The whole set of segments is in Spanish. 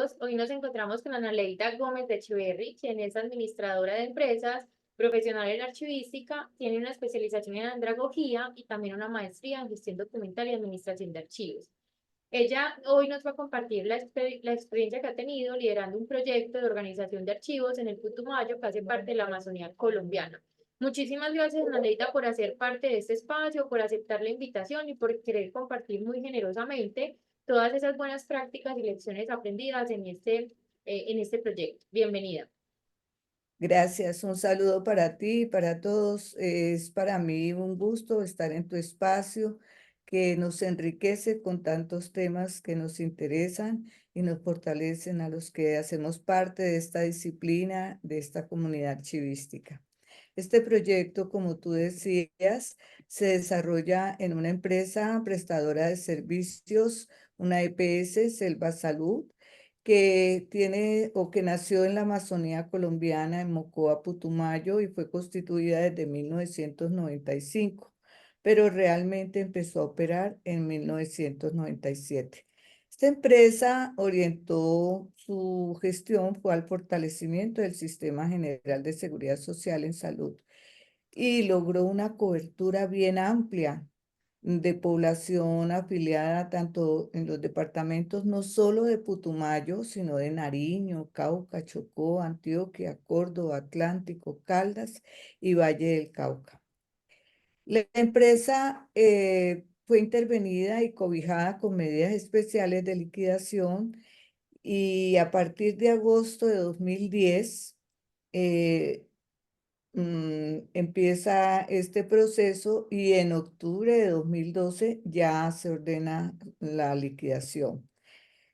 todos. Hoy nos encontramos con Analeita Gómez de Echeverry, quien es administradora de empresas, profesional en archivística, tiene una especialización en andragogía y también una maestría en gestión documental y administración de archivos. Ella hoy nos va a compartir la experiencia que ha tenido liderando un proyecto de organización de archivos en el Putumayo que hace parte de la Amazonía colombiana. Muchísimas gracias, Analeita, por hacer parte de este espacio, por aceptar la invitación y por querer compartir muy generosamente todas esas buenas prácticas y lecciones aprendidas en este proyecto. Bienvenida. Gracias, un saludo para ti y para todos. Es para mí un gusto estar en tu espacio que nos enriquece con tantos temas que nos interesan y nos fortalecen a los que hacemos parte de esta disciplina, de esta comunidad archivística. Este proyecto, como tú decías, se desarrolla en una empresa prestadora de servicios, una EPS, Selva Salud, que tiene o que nació en la Amazonía colombiana, en Mocoa, Putumayo, y fue constituida desde 1995, pero realmente empezó a operar en 1997. Esta empresa orientó su gestión fue al fortalecimiento del Sistema General de Seguridad Social en Salud y logró una cobertura bien amplia de población afiliada tanto en los departamentos no solo de Putumayo, sino de Nariño, Cauca, Chocó, Antioquia, Córdoba, Atlántico, Caldas y Valle del Cauca. La empresa fue intervenida y cobijada con medidas especiales de liquidación y a partir de agosto de 2010 eh, empieza este proceso y en octubre de 2012 ya se ordena la liquidación.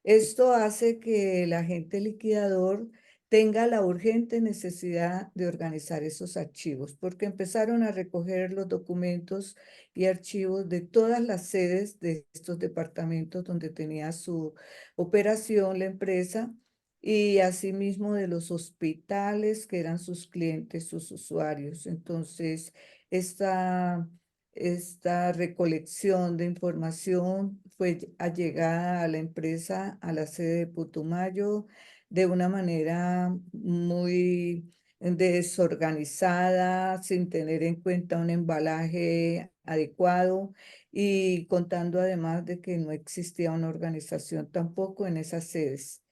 Esto hace que el agente liquidador tenga la urgente necesidad de organizar esos archivos, porque empezaron a recoger los documentos y archivos de todas las sedes de estos departamentos donde tenía su operación la empresa y asimismo de los hospitales que eran sus clientes, sus usuarios. Entonces, esta esta recolección de información fue allegada a la empresa, a la sede de Putumayo, de una manera muy desorganizada, sin tener en cuenta un embalaje adecuado y contando además de que no existía una organización tampoco en esas sedes.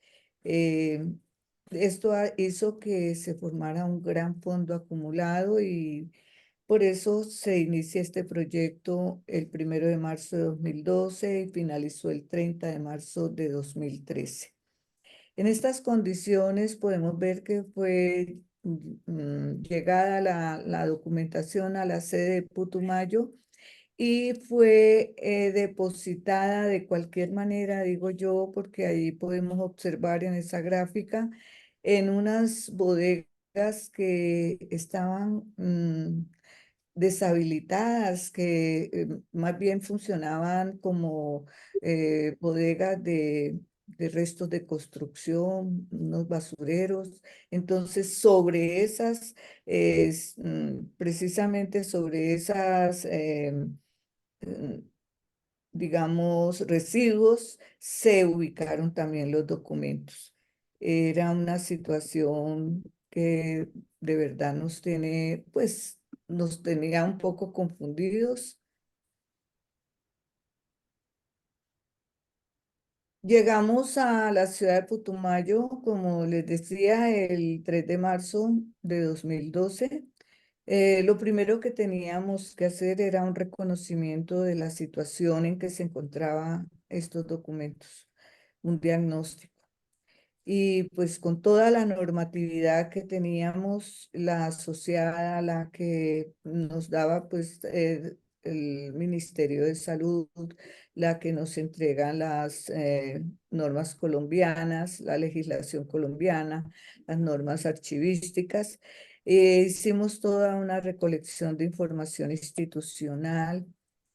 Eh, Esto hizo que se formara un gran fondo acumulado y por eso se inicia este proyecto el 1 de marzo de 2012 y finalizó el 30 de marzo de 2013. En estas condiciones podemos ver que fue llegada la documentación a la sede de Putumayo y fue depositada de cualquier manera, digo yo, porque ahí podemos observar en esa gráfica, en unas bodegas que estaban deshabilitadas, que más bien funcionaban como bodegas de restos de construcción, unos basureros. Entonces, sobre esas, precisamente sobre esas, mm, digamos, residuos, se ubicaron también los documentos. Era una situación que de verdad pues, nos tenía un poco confundidos. Llegamos a la ciudad de Putumayo, como les decía, el 3 de marzo de 2012. Lo primero que teníamos que hacer era un reconocimiento de la situación en que se encontraban estos documentos, un diagnóstico. Y pues con toda la normatividad que teníamos, la asociada, la que nos daba pues el Ministerio de Salud, la que nos entregan las normas colombianas, la legislación colombiana, las normas archivísticas. Hicimos toda una recolección de información institucional,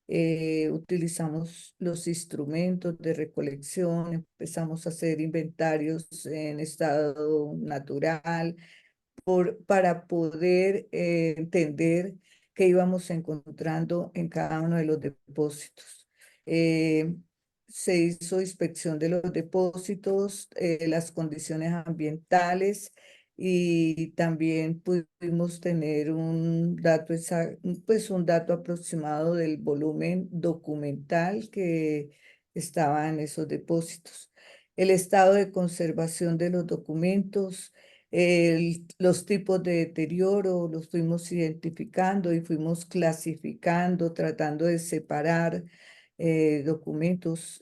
utilizamos los instrumentos de recolección, empezamos a hacer inventarios en estado natural para poder entender qué íbamos encontrando en cada uno de los depósitos. se hizo inspección de los depósitos, las condiciones ambientales y también pudimos tener un dato, pues un dato aproximado del volumen documental que estaba en esos depósitos. El estado de conservación de los documentos, los tipos de deterioro, los fuimos identificando y fuimos clasificando, tratando de separar documentos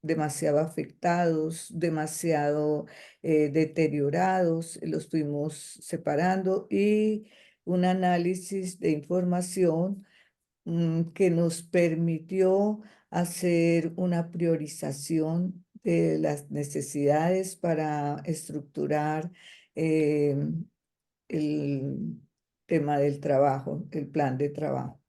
demasiado afectados, demasiado deteriorados, los fuimos separando y un análisis de información que nos permitió hacer una priorización de las necesidades para estructurar eh, el tema del trabajo, el plan de trabajo.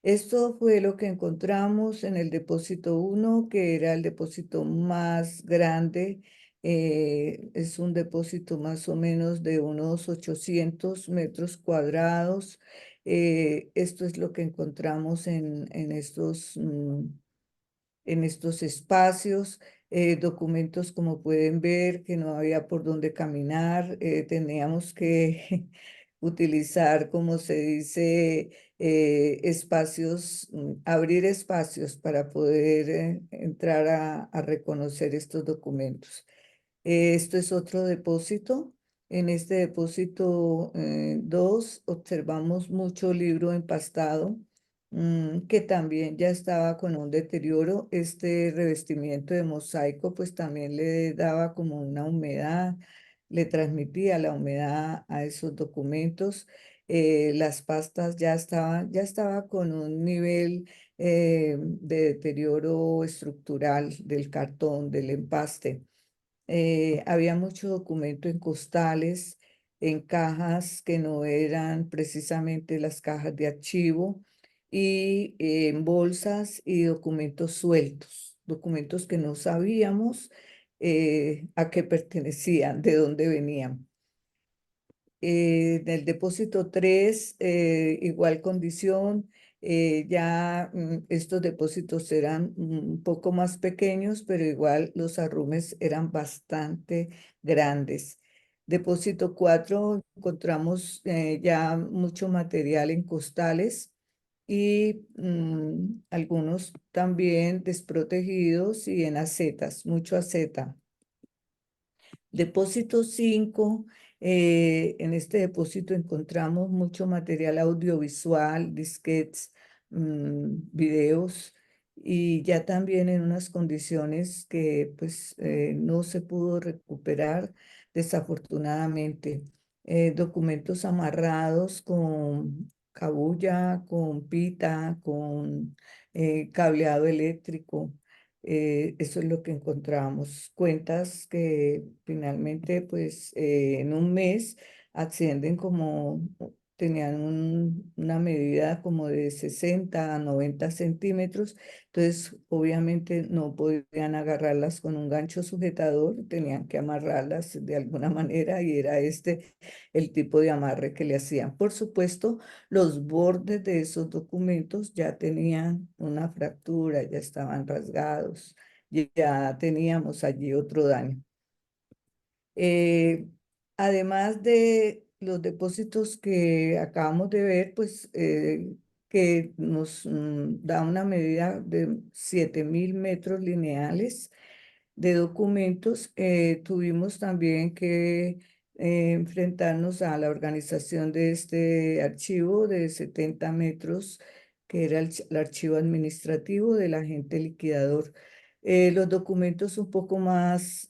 Esto fue lo que encontramos en el depósito 1, que era el depósito más grande. Es un depósito más o menos de unos 800 metros cuadrados. Esto es lo que encontramos en estos espacios, documentos como pueden ver que no había por dónde caminar, teníamos que utilizar, como se dice, espacios, abrir espacios para poder entrar a reconocer estos documentos. Esto es otro depósito. En este depósito 2 observamos mucho libro empastado, que también ya estaba con un deterioro. Este revestimiento de mosaico pues también le daba como una humedad, le transmitía la humedad a esos documentos. Las pastas ya estaba con un nivel de deterioro estructural del cartón, del empaste. Había mucho documento en costales, en cajas que no eran precisamente las cajas de archivo y en bolsas y documentos sueltos, documentos que no sabíamos a qué pertenecían, de dónde venían. Del depósito 3, igual condición, ya estos depósitos eran un poco más pequeños, pero igual los arrumes eran bastante grandes. Depósito 4, encontramos ya mucho material en costales y algunos también desprotegidos y en acetas, mucho aceta. Depósito 5, en este depósito encontramos mucho material audiovisual, disquetes, videos, y ya también en unas condiciones que pues no se pudo recuperar desafortunadamente. Documentos amarrados con cabulla, con pita, con cableado eléctrico. Eso es lo que encontramos. Cuentas que finalmente, pues, en un mes ascienden como, tenían una medida como de 60 a 90 centímetros. Entonces, obviamente no podían agarrarlas con un gancho sujetador, tenían que amarrarlas de alguna manera y era este el tipo de amarre que le hacían. Por supuesto, los bordes de esos documentos ya tenían una fractura, ya estaban rasgados, ya teníamos allí otro daño. Eh, Además de los depósitos que acabamos de ver, pues que nos da una medida de 7.000 metros lineales de documentos, tuvimos también que enfrentarnos a la organización de este archivo de 70 metros, que era el archivo administrativo del agente liquidador. Los documentos un poco más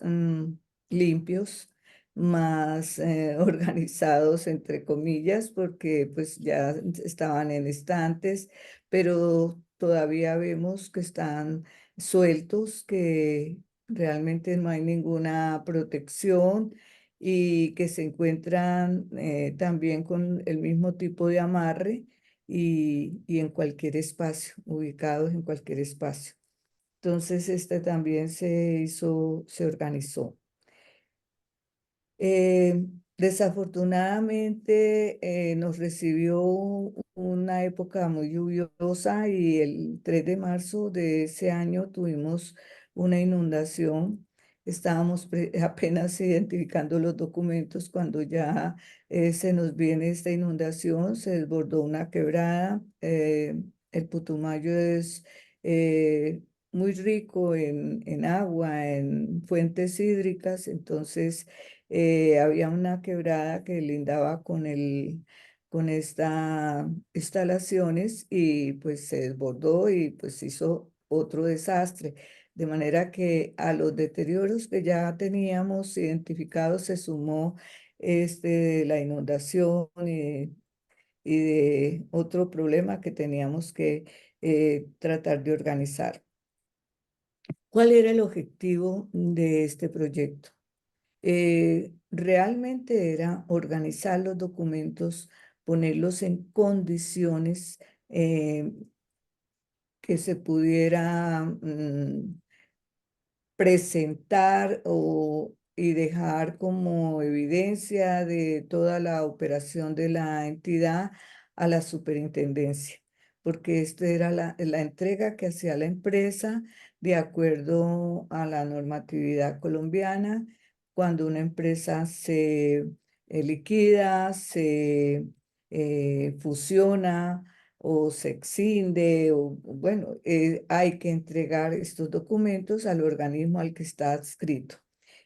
limpios, más organizados, entre comillas, porque pues ya estaban en estantes, pero todavía vemos que están sueltos, que realmente no hay ninguna protección y que se encuentran también con el mismo tipo de amarre y en cualquier espacio, ubicados en cualquier espacio. Entonces, este también se organizó. Desafortunadamente nos recibió una época muy lluviosa y el 3 de marzo de ese año tuvimos una inundación. Estábamos apenas identificando los documentos cuando ya se nos viene esta inundación, se desbordó una quebrada. El Putumayo es muy rico en agua, en fuentes hídricas, entonces había una quebrada que lindaba con estas instalaciones y pues se desbordó y pues hizo otro desastre. De manera que a los deterioros que ya teníamos identificados se sumó la inundación y de otro problema que teníamos que tratar de organizar. ¿Cuál era el objetivo de este proyecto? Realmente era organizar los documentos, ponerlos en condiciones eh, que se pudiera presentar y dejar como evidencia de toda la operación de la entidad a la superintendencia, porque esta era la entrega que hacía la empresa de acuerdo a la normatividad colombiana. Cuando una empresa se liquida, se fusiona, o se exinde, o bueno, hay que entregar estos documentos al organismo al que está adscrito.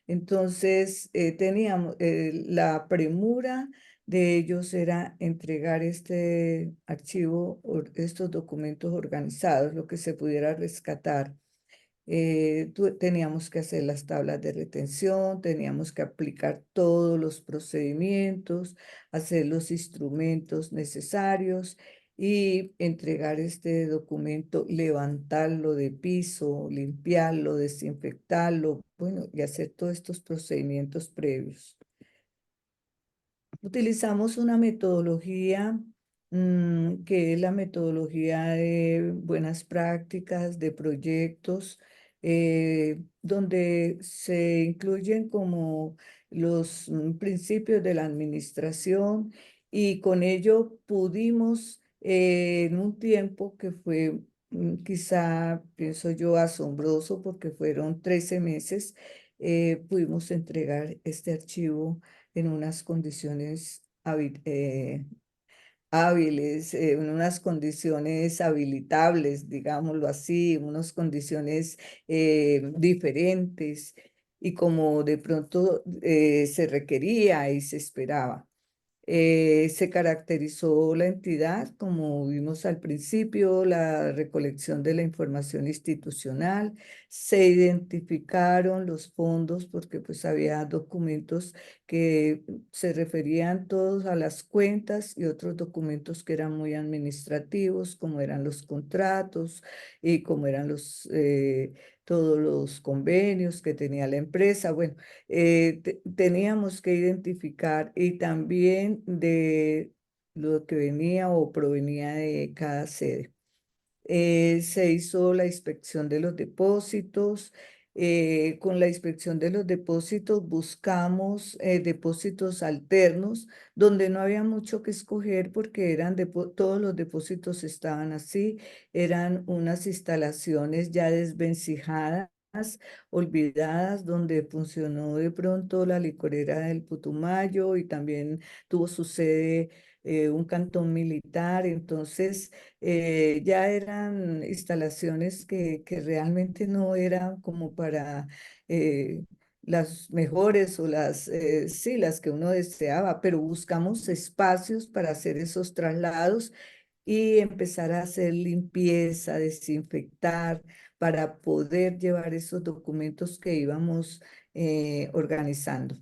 Entonces, teníamos la premura de ellos era entregar este archivo, estos documentos organizados, lo que se pudiera rescatar. Teníamos que hacer las tablas de retención, teníamos que aplicar todos los procedimientos, hacer los instrumentos necesarios y entregar este documento, levantarlo de piso, limpiarlo, desinfectarlo, bueno, y hacer todos estos procedimientos previos. Utilizamos una metodología que es la metodología de buenas prácticas, de proyectos, donde se incluyen como los principios de la administración y con ello pudimos en un tiempo que fue quizá, pienso yo, asombroso porque fueron 13 meses, pudimos entregar este archivo en unas condiciones hábiles, en unas condiciones habilitables, digámoslo así, unas condiciones diferentes y como de pronto se requería y se esperaba. Se caracterizó la entidad, como vimos al principio, la recolección de la información institucional, se identificaron los fondos porque pues había documentos que se referían todos a las cuentas y otros documentos que eran muy administrativos, como eran los contratos y como eran todos los convenios que tenía la empresa. Bueno, teníamos que identificar y también de lo que venía o provenía de cada sede. Se hizo la inspección de los depósitos. Con la inspección de los depósitos buscamos depósitos alternos donde no había mucho que escoger porque todos los depósitos estaban así, eran unas instalaciones ya desvencijadas, olvidadas, donde funcionó de pronto la licorera del Putumayo y también tuvo su sede un cantón militar. Entonces, ya eran instalaciones que realmente no eran como para las mejores o sí, las que uno deseaba, pero buscamos espacios para hacer esos traslados y empezar a hacer limpieza, desinfectar, para poder llevar esos documentos que íbamos organizando.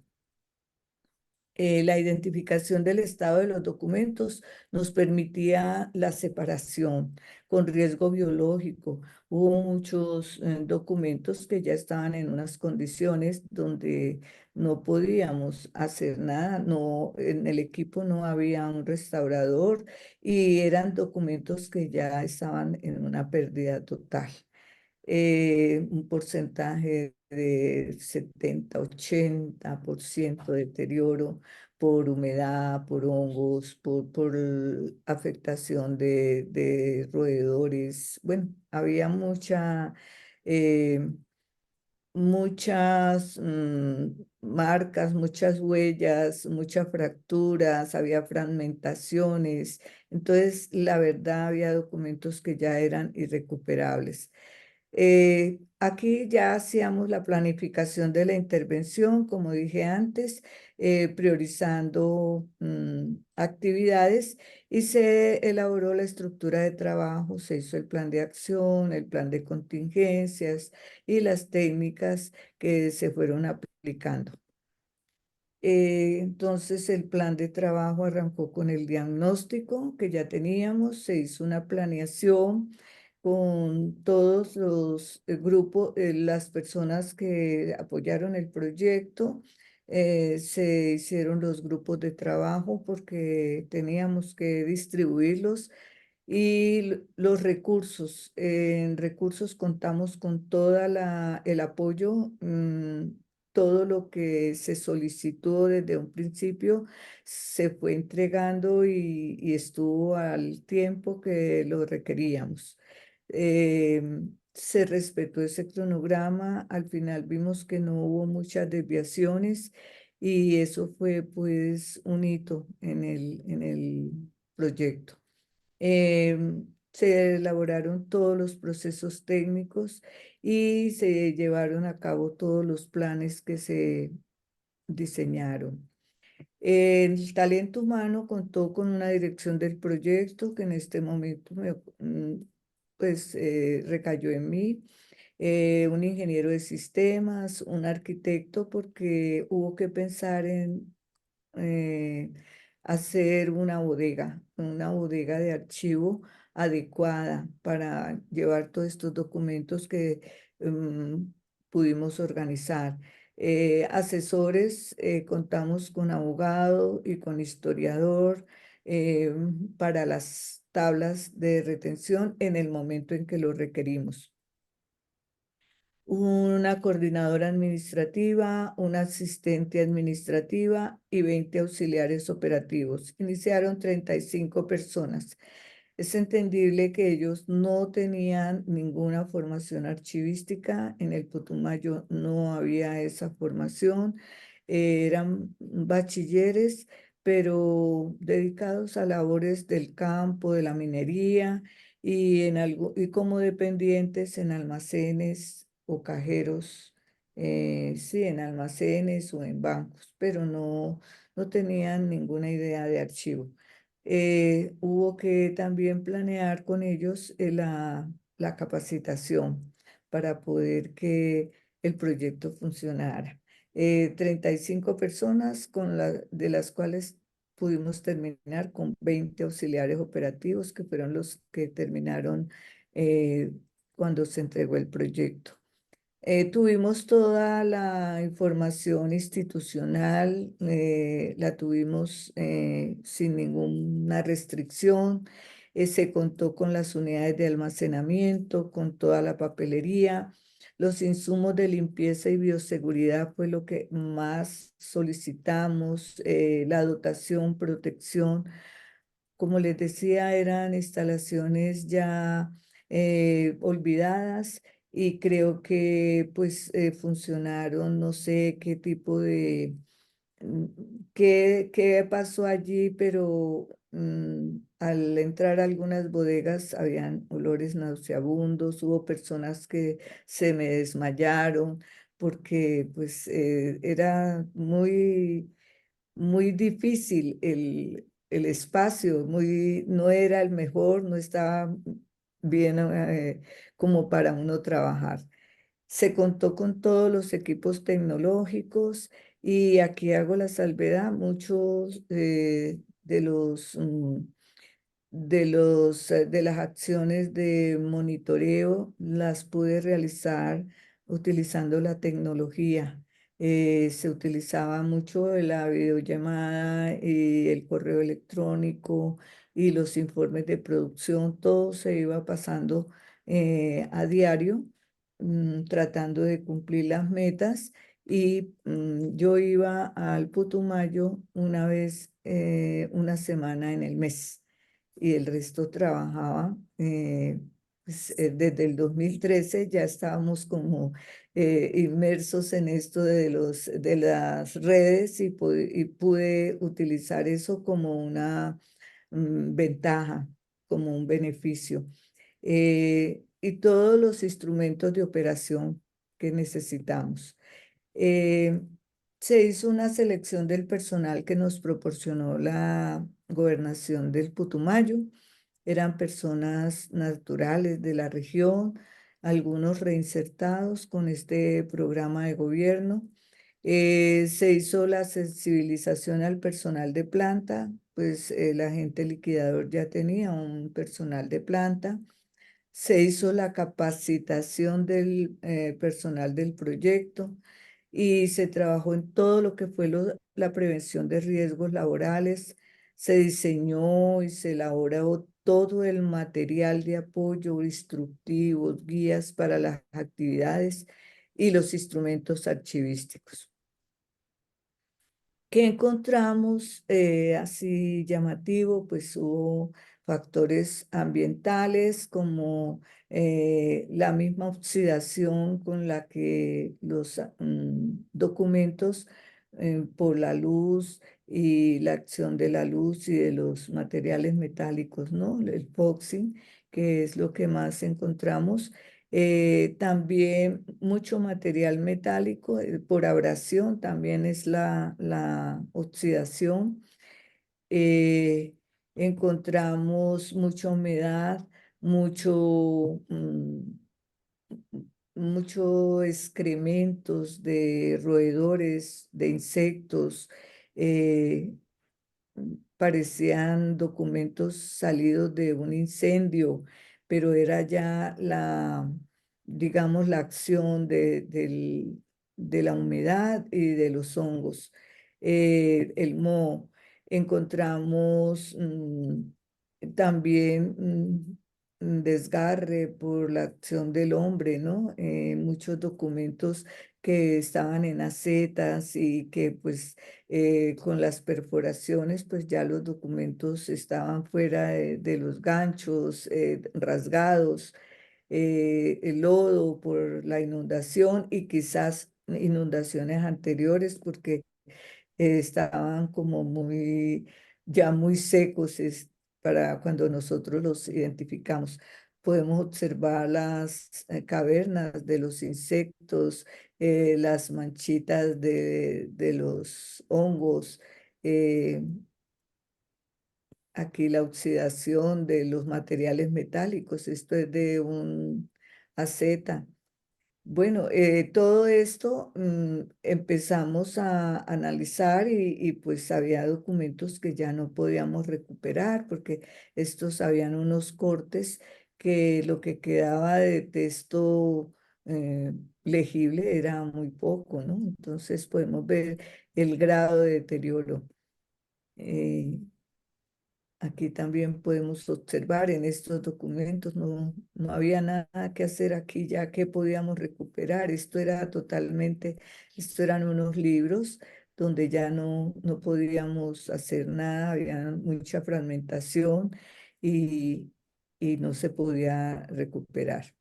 La identificación del estado de los documentos nos permitía la separación con riesgo biológico. Hubo muchos documentos que ya estaban en unas condiciones donde no podíamos hacer nada, no, en el equipo no había un restaurador y eran documentos que ya estaban en una pérdida total. Un porcentaje de 70-80% de deterioro por humedad, por hongos, por afectación de roedores. Bueno, había eh, muchas marcas, muchas huellas, muchas fracturas, había fragmentaciones. Entonces, la verdad, había documentos que ya eran irrecuperables. Aquí ya hacíamos la planificación de la intervención, como dije antes, priorizando actividades y se elaboró la estructura de trabajo, se hizo el plan de acción, el plan de contingencias y las técnicas que se fueron aplicando. Entonces el plan de trabajo arrancó con el diagnóstico que ya teníamos, se hizo una planeación con todos los grupos, las personas que apoyaron el proyecto. Se hicieron los grupos de trabajo porque teníamos que distribuirlos y los recursos. En recursos contamos con el apoyo, todo lo que se solicitó desde un principio se fue entregando y estuvo al tiempo que lo requeríamos. Se respetó ese cronograma, al final vimos que no hubo muchas desviaciones y eso fue pues un hito en el proyecto. Se elaboraron todos los procesos técnicos y se llevaron a cabo todos los planes que se diseñaron. El talento humano contó con una dirección del proyecto que en este momento recayó en mí, un ingeniero de sistemas, un arquitecto, porque hubo que pensar en eh, hacer una bodega de archivo adecuada para llevar todos estos documentos que pudimos organizar. Asesores, contamos con abogado y con historiador para las tablas de retención en el momento en que lo requerimos, una coordinadora administrativa, una asistente administrativa y 20 auxiliares operativos. Iniciaron 35 personas. Es entendible que ellos no tenían ninguna formación archivística. En el Putumayo no había esa formación. Eran bachilleres, pero dedicados a labores del campo, de la minería y como dependientes en almacenes o cajeros, sí, en almacenes o en bancos, pero no tenían ninguna idea de archivo. Hubo que también planear con ellos la capacitación para poder que el proyecto funcionara. 35 personas de las cuales pudimos terminar con 20 auxiliares operativos que fueron los que terminaron eh, cuando se entregó el proyecto. Tuvimos toda la información institucional, la tuvimos sin ninguna restricción. Se contó con las unidades de almacenamiento, con toda la papelería. Los insumos de limpieza y bioseguridad fue lo que más solicitamos, la dotación, protección. Como les decía, eran instalaciones ya olvidadas y creo que pues funcionaron, no sé qué tipo mm, qué pasó allí, pero al entrar a algunas bodegas habían olores nauseabundos, hubo personas que se me desmayaron porque pues era muy difícil el espacio, no era el mejor, no estaba bien como para uno trabajar. Se contó con todos los equipos tecnológicos y aquí hago la salvedad, muchos de las acciones de monitoreo las pude realizar utilizando la tecnología. Se utilizaba mucho la videollamada y el correo electrónico y los informes de producción, todo se iba pasando a diario tratando de cumplir las metas y yo iba al Putumayo una vez, una semana en el mes y el resto trabajaba. Desde el 2013 ya estábamos como inmersos en esto de las redes y pude utilizar eso como una ventaja, como un beneficio. Y todos los instrumentos de operación que necesitamos. Eh, Se hizo una selección del personal que nos proporcionó la gobernación del Putumayo. Eran personas naturales de la región, algunos reinsertados con este programa de gobierno. Se hizo la sensibilización al personal de planta, pues el agente liquidador ya tenía un personal de planta. Se hizo la capacitación del personal del proyecto y se trabajó en todo lo que fue la prevención de riesgos laborales. Se diseñó y se elaboró todo el material de apoyo, instructivos, guías para las actividades y los instrumentos archivísticos. ¿Qué encontramos así llamativo? Pues hubo factores ambientales como la misma oxidación con la que los documentos por la luz y la acción de la luz y de los materiales metálicos, ¿no? El epoxi, que es lo que más encontramos. También mucho material metálico por abrasión, también es la oxidación. Eh, Encontramos mucha humedad, mucho, mucho excrementos de roedores, de insectos. eh, Parecían documentos salidos de un incendio, pero era ya digamos, la acción de la humedad y de los hongos. El moho. Encontramos también desgarre por la acción del hombre, ¿no? Muchos documentos que estaban en acetas y que pues con las perforaciones, pues ya los documentos estaban fuera de los ganchos, rasgados, el lodo por la inundación y quizás inundaciones anteriores porque estaban como ya muy secos para cuando nosotros los identificamos. Podemos observar las cavernas de los insectos, las manchitas de los hongos, eh, aquí la oxidación de los materiales metálicos. Esto es de un aceta. Bueno, todo esto empezamos a analizar pues había documentos que ya no podíamos recuperar porque estos habían unos cortes que lo que quedaba de texto eh, legible era muy poco, ¿no? Entonces podemos ver el grado de deterioro. Eh, Aquí también podemos observar en estos documentos, no había nada que hacer aquí, ya que podíamos recuperar. Esto eran unos libros donde ya no podíamos hacer nada, había mucha fragmentación y, y no se podía recuperar.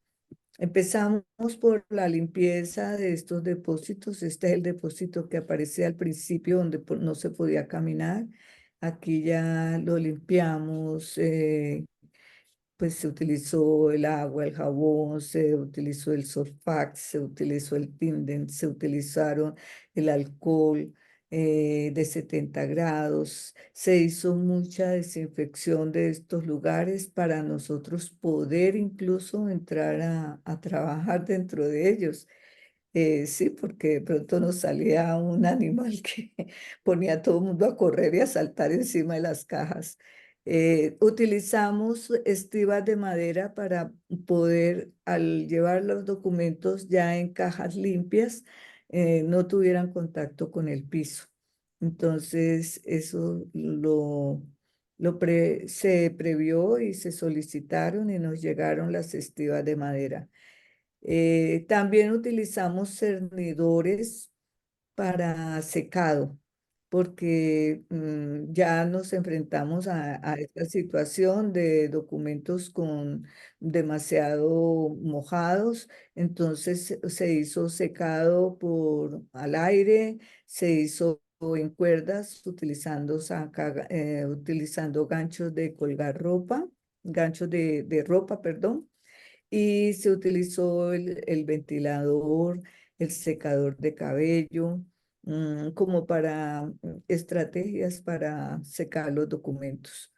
Empezamos por la limpieza de estos depósitos. Este es el depósito que aparece al principio donde no se podía caminar. Aquí ya lo limpiamos, pues se utilizó el agua, el jabón, se utilizó el Surfax, se utilizó el Tinden, se utilizaron el alcohol de 70 grados. Se hizo mucha desinfección de estos lugares para nosotros poder incluso entrar a trabajar dentro de ellos. Sí, porque de pronto nos salía un animal que ponía a todo el mundo a correr y a saltar encima de las cajas. Utilizamos estribas de madera para poder, al llevar los documentos ya en cajas limpias, no tuvieran contacto con el piso. Entonces, eso se previó y se solicitaron y nos llegaron las estribas de madera. También utilizamos cernidores para secado, porque ya nos enfrentamos a esta situación de documentos con demasiado mojados, entonces se hizo secado por al aire, se hizo en cuerdas utilizando, utilizando ganchos de colgar ropa, ganchos de ropa, perdón, y se utilizó el ventilador, el secador de cabello, como para estrategias para secar los documentos.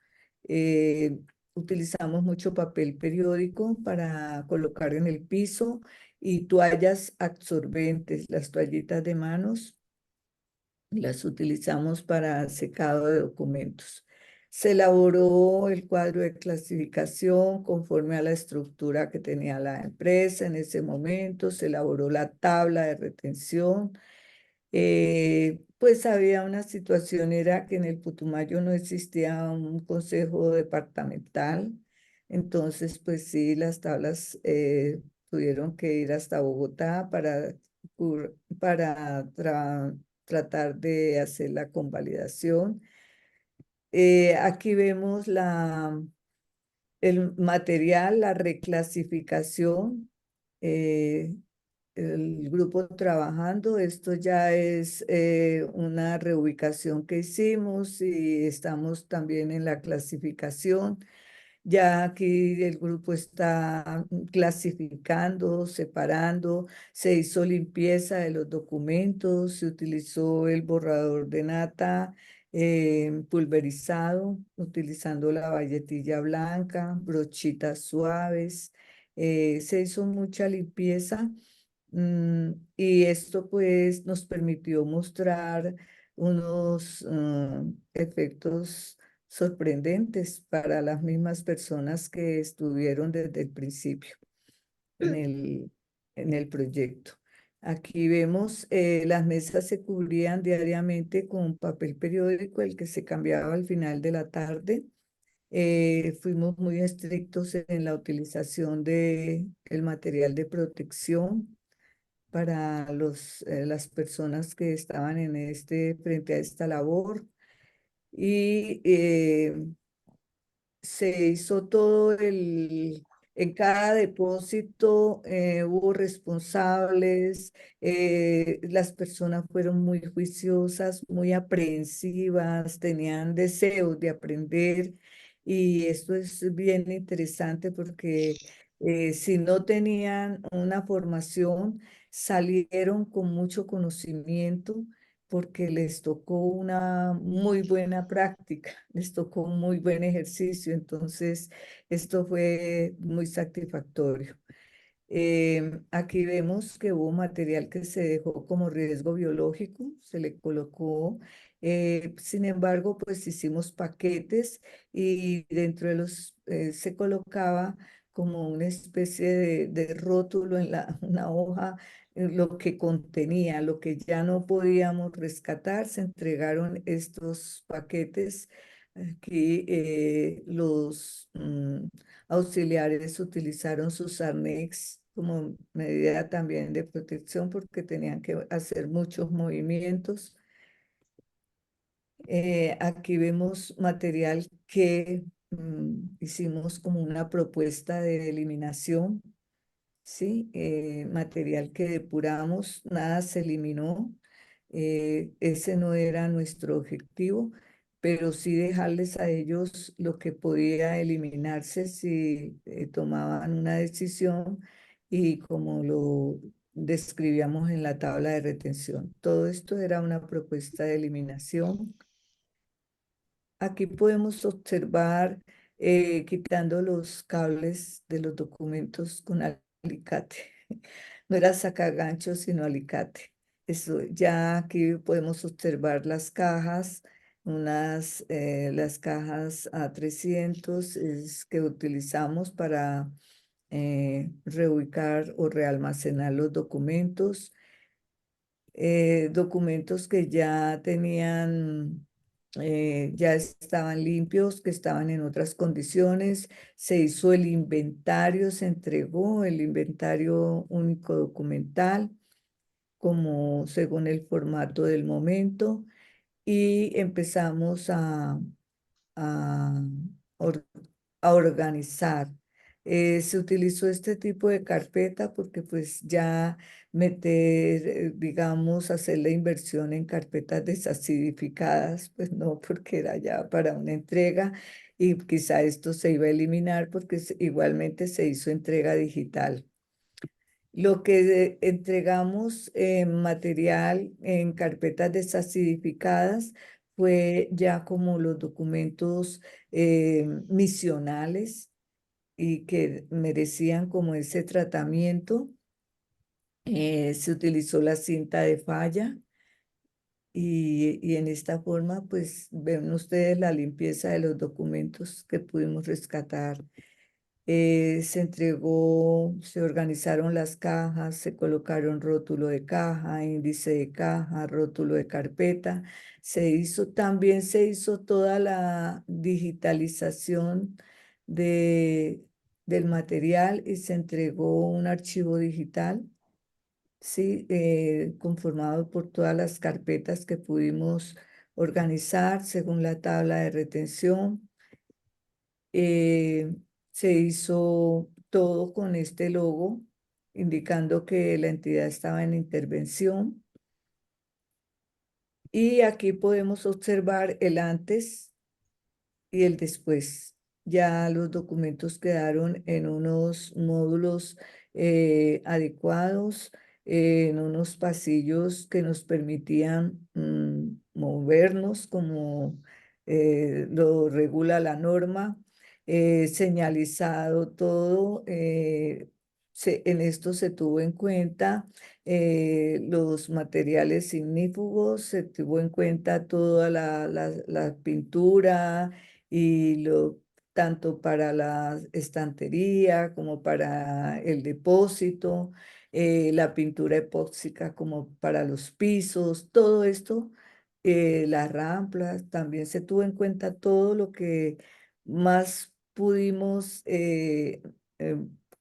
Eh, Utilizamos mucho papel periódico para colocar en el piso y toallas absorbentes, las toallitas de manos las utilizamos para secado de documentos. Se elaboró el cuadro de clasificación conforme a la estructura que tenía la empresa en ese momento. Se elaboró la tabla de retención. Pues había una situación, era que en el Putumayo no existía un consejo departamental. Entonces, pues sí, las tablas tuvieron que ir hasta Bogotá para tratar de hacer la convalidación. Aquí vemos el material, la reclasificación, eh, el grupo trabajando. Esto ya es una reubicación que hicimos y estamos también en la clasificación. Ya aquí el grupo está clasificando, separando, se hizo limpieza de los documentos, se utilizó el borrador de nata pulverizado, utilizando la bayetilla blanca, brochitas suaves, se hizo mucha limpieza. Y esto pues nos permitió mostrar unos efectos sorprendentes para las mismas personas que estuvieron desde el principio en el proyecto. Aquí vemos las mesas se cubrían diariamente con papel periódico, el que se cambiaba al final de la tarde. Fuimos muy estrictos en la utilización de el material de protección para las personas que estaban frente a esta labor. Y se hizo en cada depósito hubo responsables, las personas fueron muy juiciosas, muy aprensivas, tenían deseos de aprender y esto es bien interesante porque si no tenían una formación, salieron con mucho conocimiento porque les tocó una muy buena práctica, les tocó un muy buen ejercicio, entonces esto fue muy satisfactorio. Aquí vemos que hubo material que se dejó como riesgo biológico, se le colocó, sin embargo, pues hicimos paquetes y dentro de se colocaba como una especie de rótulo en una hoja, lo que contenía, lo que ya no podíamos rescatar, se entregaron estos paquetes. Aquí los auxiliares utilizaron sus arnés como medida también de protección porque tenían que hacer muchos movimientos. Aquí vemos material que hicimos como una propuesta de eliminación, ¿sí? Material que depuramos, nada se eliminó. Ese no era nuestro objetivo, pero sí dejarles a ellos lo que podía eliminarse si tomaban una decisión y como lo describíamos en la tabla de retención. Todo esto era una propuesta de eliminación. Aquí podemos observar quitando los cables de los documentos con alicate. No era sacagancho, sino alicate. Eso, ya aquí podemos observar las cajas, las cajas A300 que utilizamos para reubicar o realmacenar los documentos. Documentos que ya tenían ya estaban limpios, que estaban en otras condiciones. Se hizo el inventario, se entregó el inventario único documental, como según el formato del momento, y empezamos a, or- a organizar. Se utilizó este tipo de carpeta porque pues ya meter, digamos, hacer la inversión en carpetas desasidificadas, pues no, porque era ya para una entrega y quizá esto se iba a eliminar porque igualmente se hizo entrega digital. Lo que entregamos en material en carpetas desasidificadas fue ya como los documentos misionales y que merecían como ese tratamiento. Se utilizó la cinta de falla y en esta forma pues ven ustedes la limpieza de los documentos que pudimos rescatar. Se entregó, se organizaron las cajas, se colocaron rótulo de caja, índice de caja, rótulo de carpeta. También se hizo toda la digitalización de, del material y se entregó un archivo digital, sí, conformado por todas las carpetas que pudimos organizar según la tabla de retención. eh, Se hizo todo con este logo, indicando que la entidad estaba en intervención. Y aquí podemos observar el antes y el después. Ya los documentos quedaron en unos módulos adecuados, en unos pasillos que nos permitían movernos como lo regula la norma, señalizado todo. En esto se tuvo en cuenta los materiales ignífugos, se tuvo en cuenta toda la pintura y tanto para la estantería como para el depósito, la pintura epóxica como para los pisos, todo esto, las ramplas, también se tuvo en cuenta todo lo que más pudimos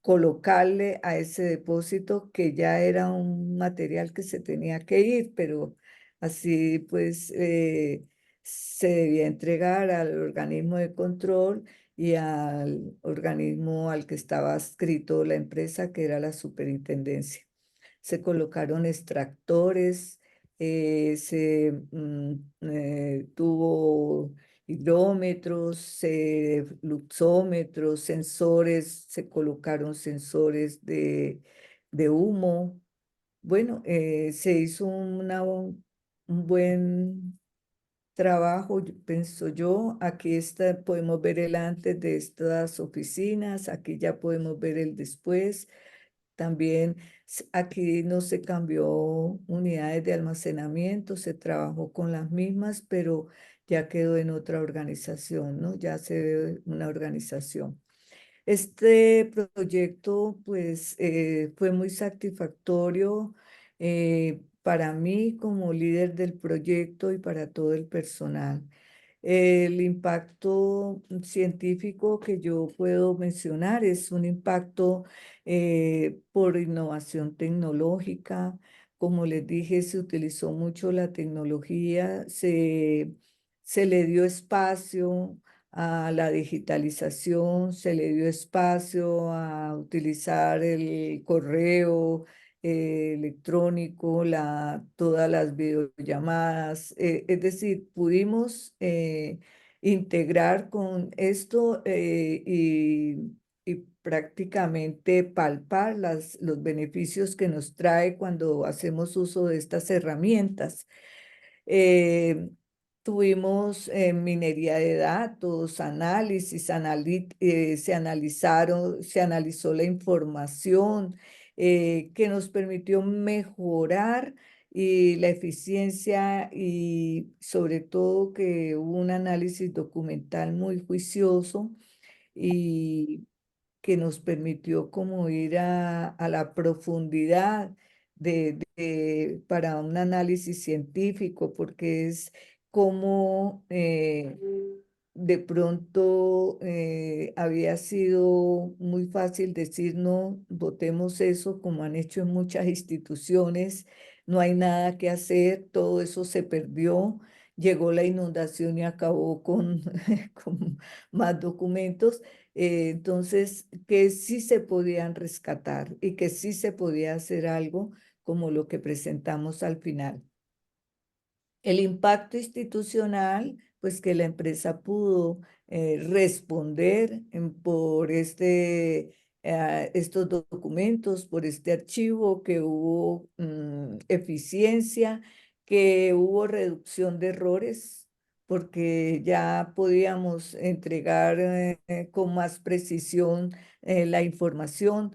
colocarle a ese depósito, que ya era un material que se tenía que ir, pero así pues se debía entregar al organismo de control y al organismo al que estaba adscrito la empresa, que era la superintendencia. Se colocaron extractores, tuvo hidrómetros, luxómetros, sensores, se colocaron sensores de humo. Bueno, se hizo un buen trabajo, pienso yo. Aquí está, podemos ver el antes de estas oficinas, aquí ya podemos ver el después. También aquí no se cambió unidades de almacenamiento, se trabajó con las mismas, pero ya quedó en otra organización, ¿no? Ya se ve una organización. Este proyecto, pues, fue muy satisfactorio para mí como líder del proyecto y para todo el personal. El impacto científico que yo puedo mencionar es un impacto por innovación tecnológica. Como les dije, se utilizó mucho la tecnología, se le dio espacio a la digitalización, se le dio espacio a utilizar el correo electrónico, todas las videollamadas. Es decir, pudimos integrar con esto y prácticamente palpar los beneficios que nos trae cuando hacemos uso de estas herramientas. Eh, Tuvimos minería de datos, análisis, se analizó la información que nos permitió mejorar la eficiencia y sobre todo que hubo un análisis documental muy juicioso y que nos permitió como ir a la profundidad para un análisis científico, porque es cómo de pronto había sido muy fácil decir no, votemos eso como han hecho en muchas instituciones, no hay nada que hacer, todo eso se perdió, llegó la inundación y acabó con, con más documentos. Entonces, que sí se podían rescatar y que sí se podía hacer algo como lo que presentamos al final. El impacto institucional, pues que la empresa pudo responder por estos documentos, por este archivo, que hubo eficiencia, que hubo reducción de errores, porque ya podíamos entregar con más precisión la información,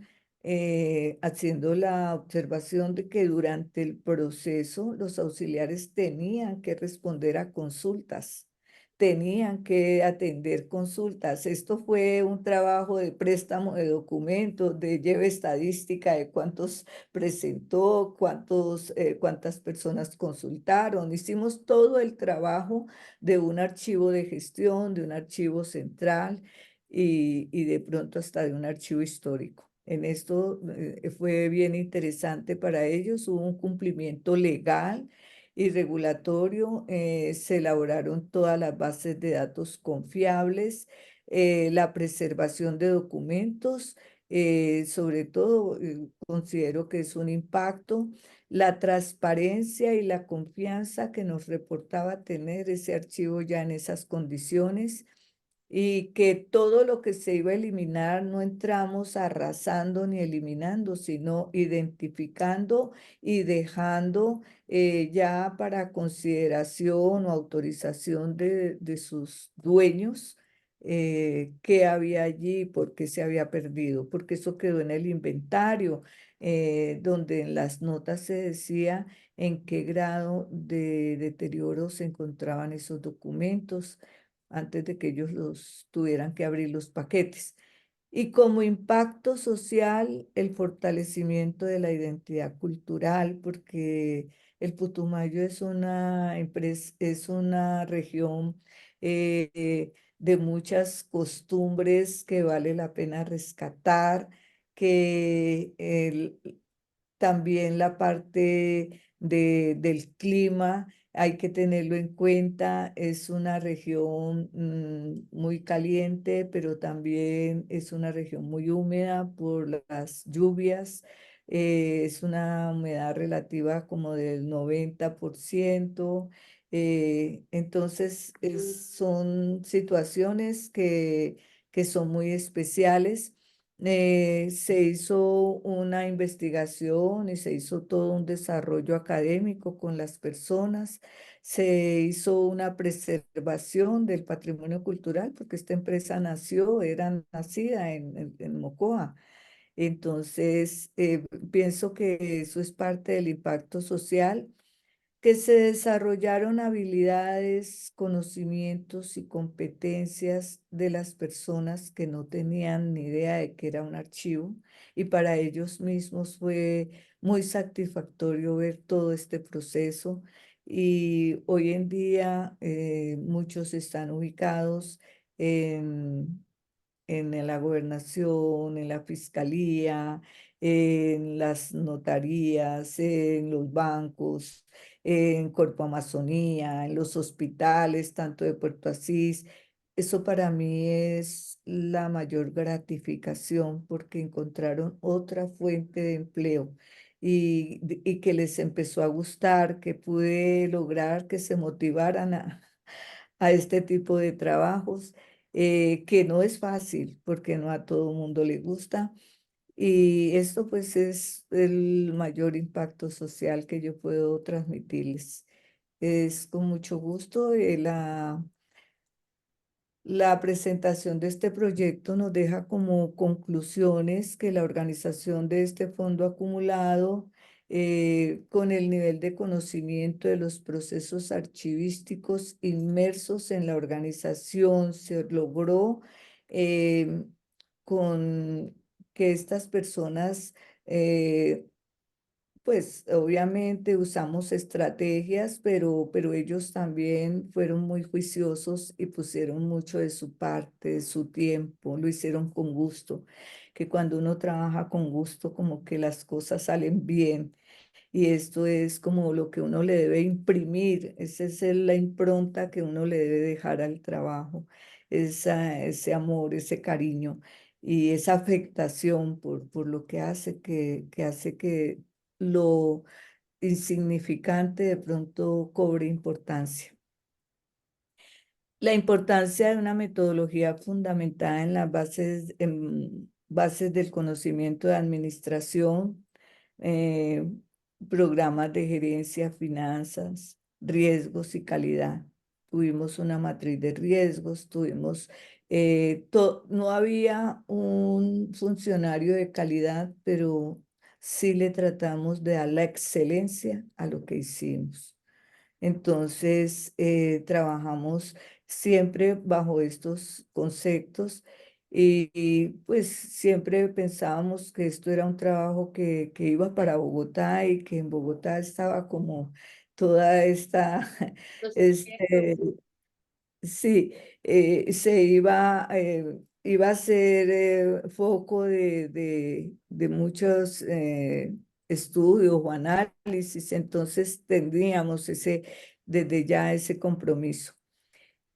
haciendo la observación de que durante el proceso los auxiliares tenían que responder a consultas, tenían que atender consultas. Esto fue un trabajo de préstamo de documentos, de lleve estadística de cuántos presentó, cuántas personas consultaron. Hicimos todo el trabajo de un archivo de gestión, de un archivo central y de pronto hasta de un archivo histórico. En esto fue bien interesante para ellos, hubo un cumplimiento legal y regulatorio, se elaboraron todas las bases de datos confiables, la preservación de documentos, sobre todo considero que es un impacto, la transparencia y la confianza que nos reportaba tener ese archivo ya en esas condiciones y que todo lo que se iba a eliminar no entramos arrasando ni eliminando, sino identificando y dejando ya para consideración o autorización de sus dueños qué había allí, por qué se había perdido, porque eso quedó en el inventario, donde en las notas se decía en qué grado de deterioro se encontraban esos documentos antes de que ellos los tuvieran que abrir los paquetes. Y como impacto social, el fortalecimiento de la identidad cultural, porque el Putumayo es una empresa, es una región de muchas costumbres que vale la pena rescatar, que también la parte del clima hay que tenerlo en cuenta. Es una región muy caliente, pero también es una región muy húmeda por las lluvias. Es una humedad relativa como del 90%. Entonces, son situaciones que son muy especiales. Se hizo una investigación y se hizo todo un desarrollo académico con las personas, se hizo una preservación del patrimonio cultural, porque esta empresa nació, era nacida en Mocoa. Entonces, pienso que eso es parte del impacto social, que se desarrollaron habilidades, conocimientos y competencias de las personas que no tenían ni idea de que era un archivo, y para ellos mismos fue muy satisfactorio ver todo este proceso. Y hoy en día muchos están ubicados en la gobernación, en la fiscalía, en las notarías, en los bancos, en Corpo Amazonía, en los hospitales, tanto de Puerto Asís. Eso para mí es la mayor gratificación porque encontraron otra fuente de empleo y que les empezó a gustar, que pude lograr que se motivaran a este tipo de trabajos, que no es fácil porque no a todo mundo le gusta. Y esto pues es el mayor impacto social que yo puedo transmitirles. Es con mucho gusto. La presentación de este proyecto nos deja como conclusiones que la organización de este fondo acumulado, con el nivel de conocimiento de los procesos archivísticos inmersos en la organización, se logró con que estas personas pues obviamente usamos estrategias, pero ellos también fueron muy juiciosos y pusieron mucho de su parte, de su tiempo, lo hicieron con gusto, que cuando uno trabaja con gusto, como que las cosas salen bien. Y esto es como lo que uno le debe imprimir, esa es la impronta que uno le debe dejar al trabajo, ese amor, ese cariño y esa afectación por lo que hace que lo insignificante de pronto cobre importancia. La importancia de una metodología fundamentada en las bases del conocimiento de administración, eh, programas de gerencia, finanzas, riesgos y calidad. Tuvimos una matriz de riesgos, no había un funcionario de calidad, pero sí le tratamos de dar la excelencia a lo que hicimos. Entonces, trabajamos siempre bajo estos conceptos pues siempre pensábamos que esto era un trabajo que iba para Bogotá y que en Bogotá estaba como toda esta, Los expertos. este, sí, iba a ser foco de muchos estudios o análisis, entonces tendríamos desde ya ese compromiso.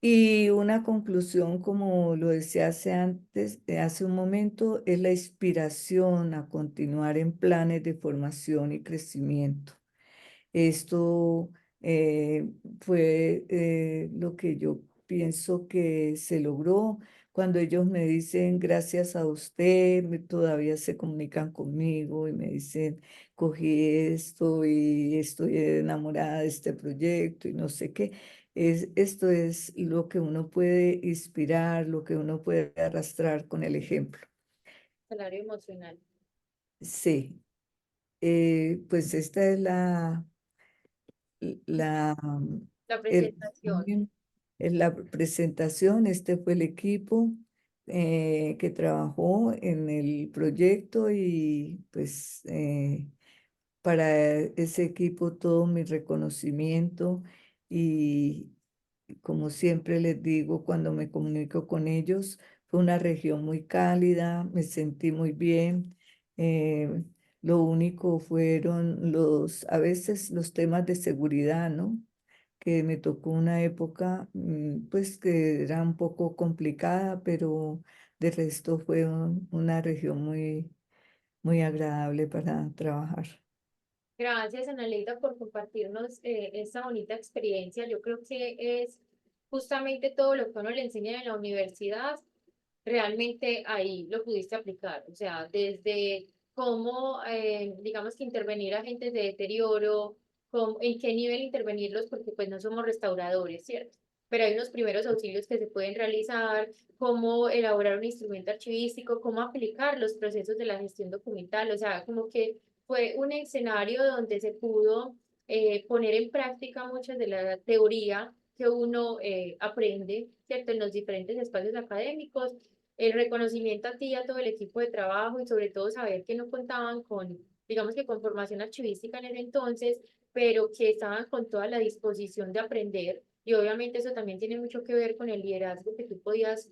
Y una conclusión, como lo decía hace un momento, es la inspiración a continuar en planes de formación y crecimiento. Esto eh, fue lo que yo pienso que se logró. Cuando ellos me dicen gracias a usted, todavía se comunican conmigo y me dicen, cogí esto y estoy enamorada de este proyecto y no sé qué. Esto es lo que uno puede inspirar, lo que uno puede arrastrar con el ejemplo. Salario emocional. Sí, pues esta es la, La el presentación. resumen, es la presentación. Este fue el equipo que trabajó en el proyecto y pues para ese equipo todo mi reconocimiento y como siempre les digo cuando me comunico con ellos, fue una región muy cálida, me sentí muy bien. eh, lo único fueron a veces los temas de seguridad, ¿no? Que me tocó una época, pues que era un poco complicada, pero de resto fue una región muy agradable para trabajar. Gracias, Analeita, por compartirnos esta bonita experiencia. Yo creo que es justamente todo lo que uno le enseña en la universidad, realmente ahí lo pudiste aplicar. O sea, desde cómo, digamos que intervenir agentes de deterioro, en qué nivel intervenirlos, porque pues no somos restauradores, ¿cierto? Pero hay unos primeros auxilios que se pueden realizar, cómo elaborar un instrumento archivístico, cómo aplicar los procesos de la gestión documental, o sea, como que fue un escenario donde se pudo poner en práctica muchas de la teoría que uno aprende, ¿cierto? En los diferentes espacios académicos, el reconocimiento a ti y a todo el equipo de trabajo y sobre todo saber que no contaban con, digamos que con formación archivística en ese entonces, pero que estaban con toda la disposición de aprender. Y obviamente eso también tiene mucho que ver con el liderazgo que tú podías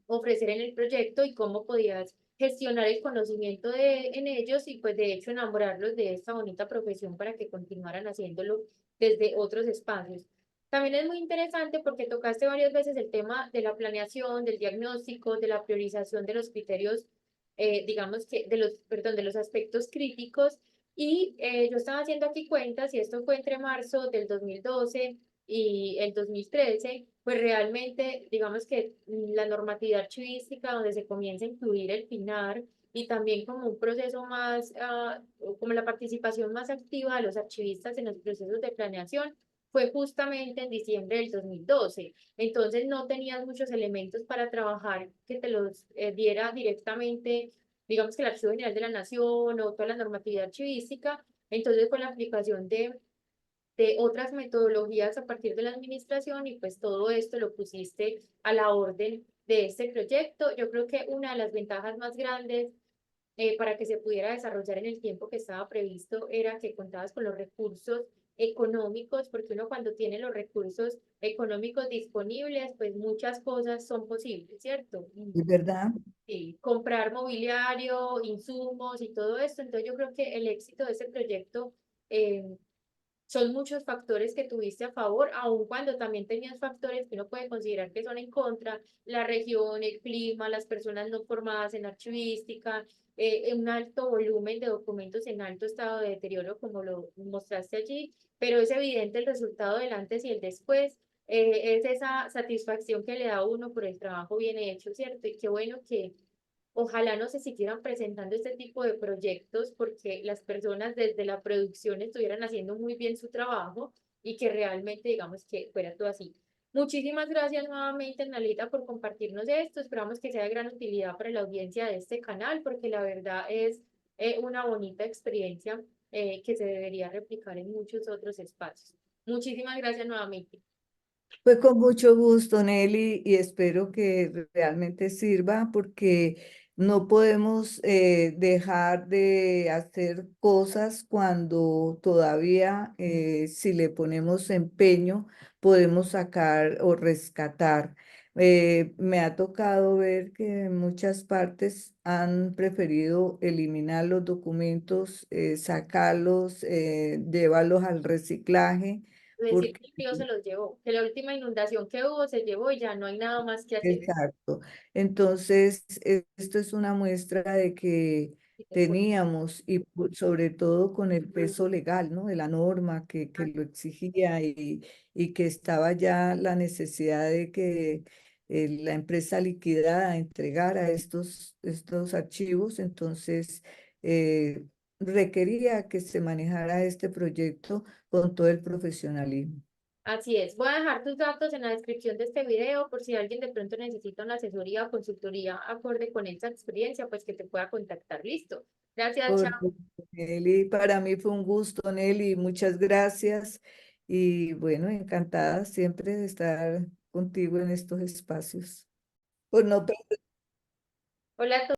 ofrecer en el proyecto y cómo podías gestionar el conocimiento en ellos y pues de hecho enamorarlos de esta bonita profesión para que continuaran haciéndolo desde otros espacios. También es muy interesante porque tocaste varias veces el tema de la planeación, del diagnóstico, de la priorización de los criterios, digamos que perdón, de los aspectos críticos. Y yo estaba haciendo aquí cuentas y esto fue entre marzo del 2012 y el 2013, pues realmente, digamos que la normatividad archivística, donde se comienza a incluir el PINAR y también como un proceso más, como la participación más activa de los archivistas en los procesos de planeación, fue justamente en diciembre del 2012. Entonces no tenías muchos elementos para trabajar que te los diera directamente, digamos que el Archivo General de la Nación o toda la normatividad archivística. Entonces, con la aplicación de otras metodologías a partir de la administración y pues todo esto lo pusiste a la orden de este proyecto. Yo creo que una de las ventajas más grandes para que se pudiera desarrollar en el tiempo que estaba previsto era que contabas con los recursos económicos, porque uno cuando tiene los recursos económicos disponibles, pues muchas cosas son posibles, ¿cierto? ¿Es verdad? Sí, comprar mobiliario, insumos y todo esto. Entonces yo creo que el éxito de ese proyecto eh, son muchos factores que tuviste a favor, aun cuando también tenías factores que uno puede considerar que son en contra, la región, el clima, las personas no formadas en archivística, un alto volumen de documentos en alto estado de deterioro, como lo mostraste allí, pero es evidente el resultado del antes y el después. Es esa satisfacción que le da a uno por el trabajo bien hecho, ¿cierto? Y qué bueno que ojalá no se siguieran presentando este tipo de proyectos porque las personas desde la producción estuvieran haciendo muy bien su trabajo y que realmente, digamos, que fuera todo así. Muchísimas gracias nuevamente, Analita, por compartirnos esto. Esperamos que sea de gran utilidad para la audiencia de este canal porque la verdad es una bonita experiencia que se debería replicar en muchos otros espacios. Muchísimas gracias nuevamente. Pues con mucho gusto, Nelly, y espero que realmente sirva porque no podemos dejar de hacer cosas cuando todavía, si le ponemos empeño, podemos sacar o rescatar. Me ha tocado ver que en muchas partes han preferido eliminar los documentos, sacarlos, llevarlos al reciclaje. Decir Porque que el río se los llevó, que la última inundación que hubo se llevó y ya no hay nada más que hacer. exacto. Entonces, esto es una muestra de que Y te cuento. teníamos, y sobre todo con el peso legal, ¿no? De la norma que lo exigía y que estaba ya la necesidad de que la empresa liquidada entregara estos archivos. Entonces, requería que se manejara este proyecto con todo el profesionalismo. Así es. Voy a dejar tus datos en la descripción de este video por si alguien de pronto necesita una asesoría o consultoría acorde con esa experiencia, pues que te pueda contactar. Listo. Gracias, Por chao. Nelly, para mí fue un gusto, Nelly, muchas gracias. Y bueno, encantada siempre de estar contigo en estos espacios. Por no Hola a todos.